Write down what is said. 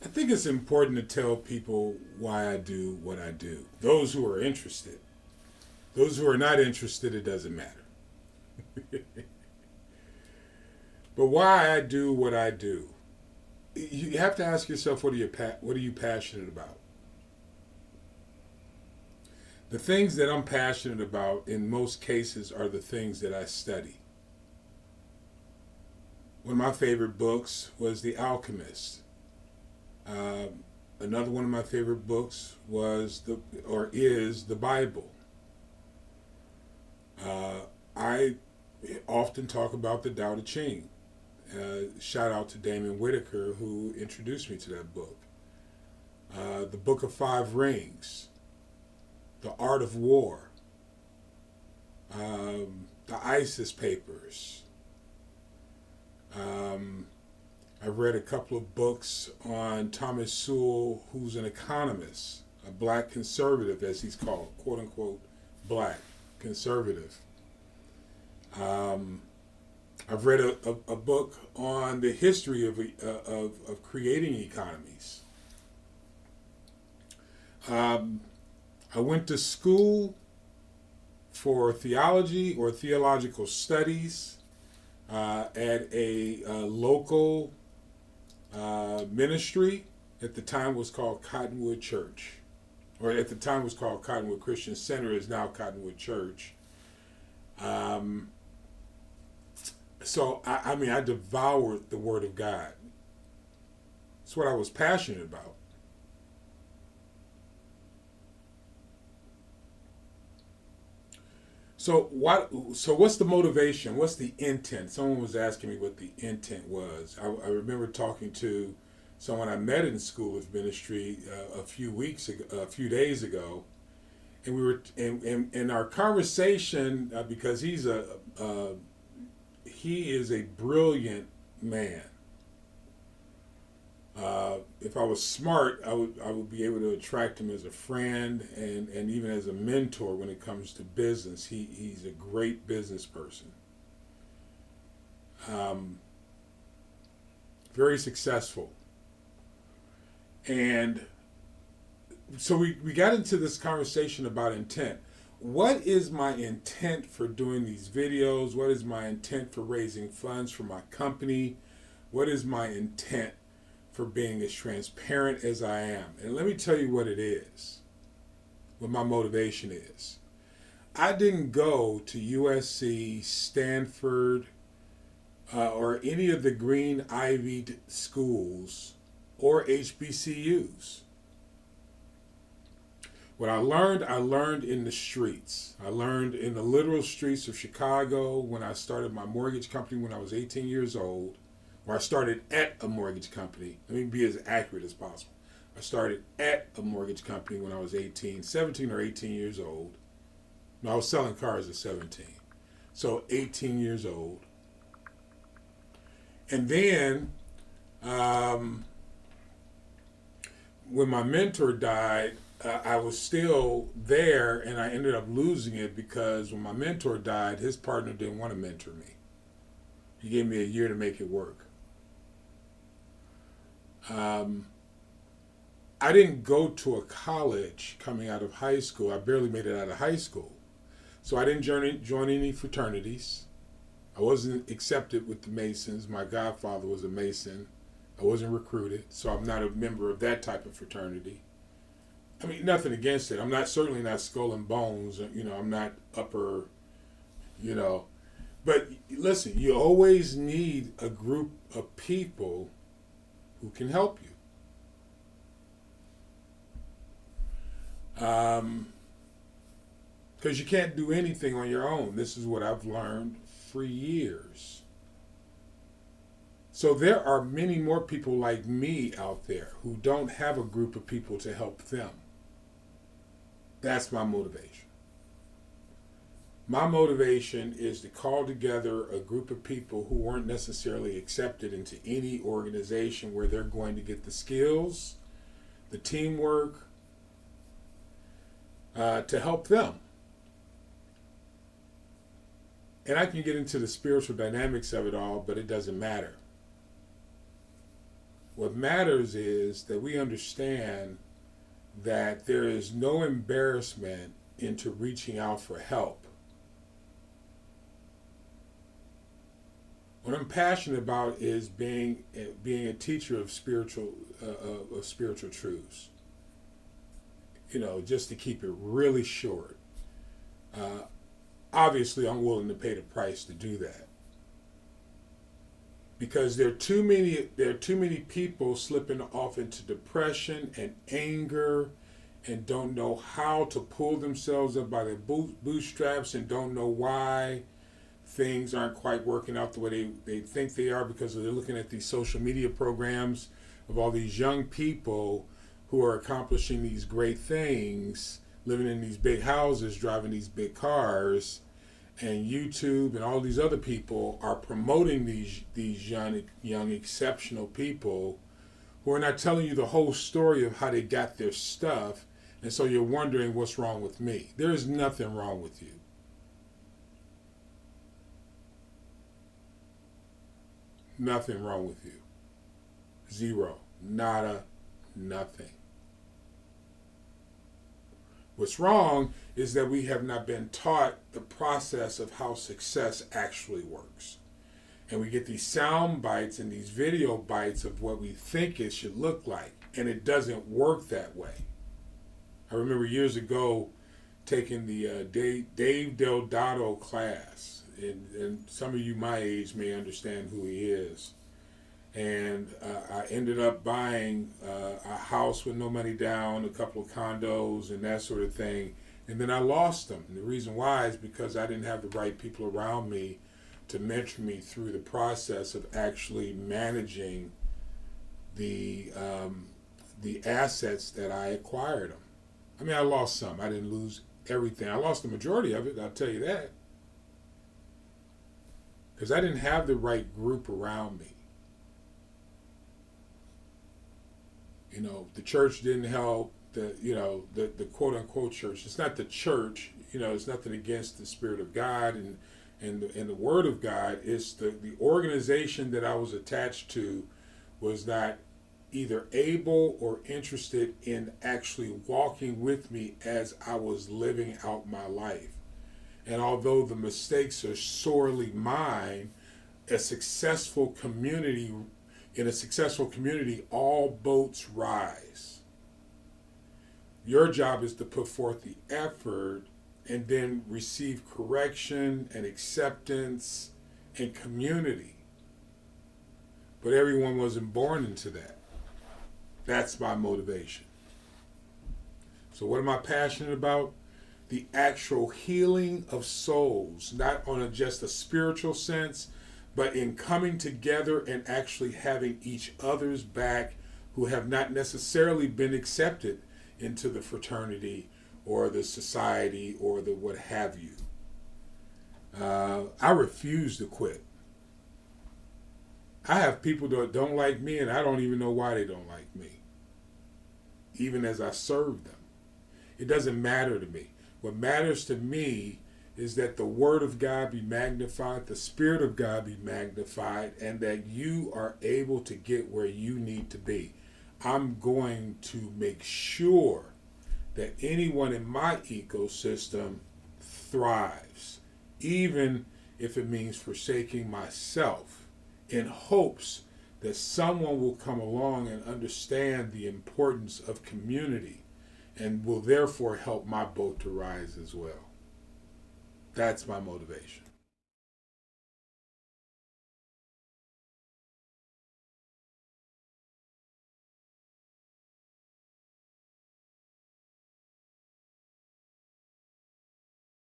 I think it's important to tell people why I do what I do. Those who are interested. Those who are not interested, it doesn't matter. But why I do what I do. You have to ask yourself, what are you passionate about? The things that I'm passionate about in most cases are the things that I study. One of my favorite books was The Alchemist. Another one of my favorite books is the Bible. I often talk about the Tao Te Ching. Shout out to Damon Whitaker who introduced me to that book. The Book of Five Rings, The Art of War, the ISIS Papers. I've read a couple of books on Thomas Sowell, who's an economist, a black conservative, as he's called, quote unquote, black conservative. Um, I've read a book on the history of creating economies. I went to school for theology or theological studies at a local ministry. At the time was called Cottonwood Church, or at the time was called Cottonwood Christian Center, is now Cottonwood Church. Um, so I devoured the Word of God. It's what I was passionate about. So what's the motivation? What's the intent? Someone was asking me what the intent was. I remember talking to someone I met in School of Ministry a few days ago, and we were in our conversation because he is a brilliant man. If I was smart, I would be able to attract him as a friend and even as a mentor when it comes to business. He's a great business person. Um, Very successful. And so we got into this conversation about intent. What is my intent for doing these videos? What is my intent for raising funds for my company? What is my intent for being as transparent as I am? And let me tell you what it is, what my motivation is. I didn't go to USC, Stanford, or any of the green ivied schools or HBCUs. What I learned in the streets. I learned in the literal streets of Chicago when I started my mortgage company when I was 18 years old, or I started at a mortgage company. Let me be as accurate as possible. I started at a mortgage company when I was 17 or 18 years old. No, I was selling cars at 17. So 18 years old. And then um, when my mentor died, I was still there and I ended up losing it because when my mentor died, his partner didn't want to mentor me. He gave me a year to make it work. Um, I didn't go to a college coming out of high school. I barely made it out of high school. So I didn't join any fraternities. I wasn't accepted with the Masons. My godfather was a Mason. I wasn't recruited, so I'm not a member of that type of fraternity. I mean, nothing against it. I'm not certainly not Skull and Bones. I'm not upper. You know, but listen, you always need a group of people who can help you. Because you can't do anything on your own. This is what I've learned for years. So there are many more people like me out there who don't have a group of people to help them. That's my motivation. My motivation is to call together a group of people who weren't necessarily accepted into any organization where they're going to get the skills, the teamwork, to help them. And I can get into the spiritual dynamics of it all, but it doesn't matter. What matters is that we understand that there is no embarrassment into reaching out for help. What I'm passionate about is being a teacher of spiritual truths. Just to keep it really short. Obviously, I'm willing to pay the price to do that, because there are too many people slipping off into depression and anger, and don't know how to pull themselves up by their bootstraps, and don't know why things aren't quite working out the way they think they are, because they're looking at these social media programs of all these young people who are accomplishing these great things, living in these big houses, driving these big cars, and YouTube and all these other people are promoting these young exceptional people who are not telling you the whole story of how they got their stuff, and so you're wondering what's wrong with me. There is nothing wrong with you. Nothing wrong with you. Zero. Nada. Nothing. What's wrong is that we have not been taught the process of how success actually works. And we get these sound bites and these video bites of what we think it should look like. And it doesn't work that way. I remember years ago taking the Dave Deodato class. And some of you my age may understand who he is. And I ended up buying a house with no money down, a couple of condos, and that sort of thing. And then I lost them. And the reason why is because I didn't have the right people around me to mentor me through the process of actually managing the assets that I acquired them. I mean, I lost some. I didn't lose everything. I lost the majority of it, I'll tell you that. Because I didn't have the right group around me. The church didn't help. The quote unquote church. It's not the church. It's nothing against the Spirit of God and the Word of God. It's the organization that I was attached to was not either able or interested in actually walking with me as I was living out my life. And although the mistakes are sorely mine, in a successful community, all boats rise. Your job is to put forth the effort and then receive correction and acceptance and community. But everyone wasn't born into that. That's my motivation. So what am I passionate about? The actual healing of souls, not on just a spiritual sense, but in coming together and actually having each other's back who have not necessarily been accepted into the fraternity or the society or the what have you. I refuse to quit. I have people that don't like me, and I don't even know why they don't like me, even as I serve them. It doesn't matter to me. What matters to me is that the Word of God be magnified, the Spirit of God be magnified, and that you are able to get where you need to be. I'm going to make sure that anyone in my ecosystem thrives, even if it means forsaking myself, in hopes that someone will come along and understand the importance of community and will therefore help my boat to rise as well. That's my motivation.